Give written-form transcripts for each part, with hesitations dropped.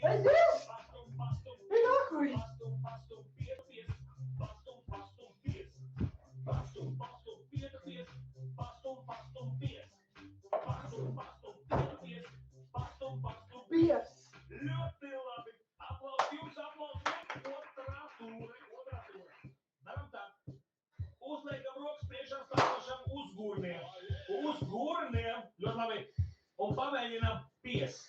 Aizies! Ir nākuši! Pies! Ļoti labi. Aplausi jums, aplausi. Otrā tūre. Daram tā. Uzliekam rokas priekšā, stāvošam uz gurniem. Uz gurniem. Ļoti labi. Un pamēģinām pies.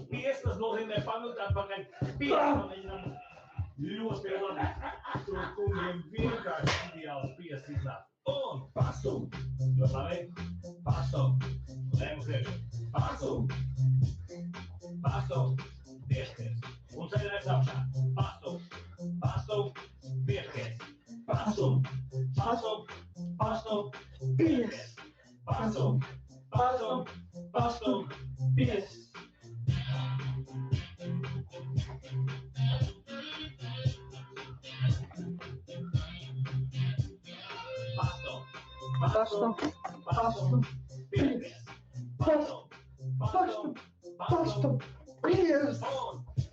Pies, tas nozīmē pavilkt atpakaļ. Pies pamēģinām. Ļoti labi. Tur kungiem vienkārši ideāls pies iznāk. Un pasum. Ļoti labi. Pasum. Lēmu priekšā. Pasum. Pasum. Piesties. Un ceļais apšā. Pasum. Pasum. Piesties. Pasum. Pasum. Pasum. Pies. Pasum. Pasum. Pasum. Pies. Pasum. Pasum. Pasum. Pies. Pasum. Pasum. Pasum. Pies!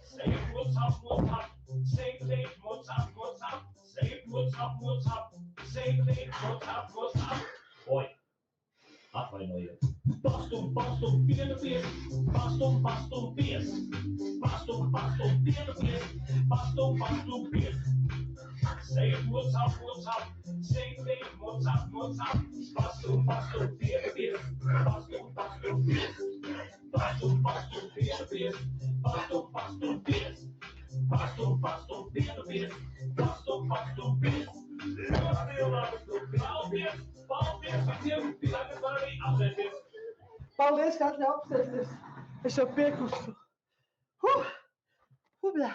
Say what's up, what's up. Say what's up, what's up. Say what's up, what's up. Say what's up, what's up. Oi. Atvainojiet. Pastum, pastum, piena pies. Pastum, pastum, pies. Pastum, pastum, piena pies. Pastum, pastum, pies. Say what's up, what's up. Say what's up, what's up. Pastum, pastum, piena pies. Pastum, pastum, pies. Pastum, pastum, piena pies. Pastum, pastum, pies. Pastum, pastum, piena pies. Pastum, pastum, pies. Ļoti labi. Paldies! Paldies visiem! Tagad var arī apsēsties. Paldies, ka atļauj apsēsties. Es jau piekustu. Bļā.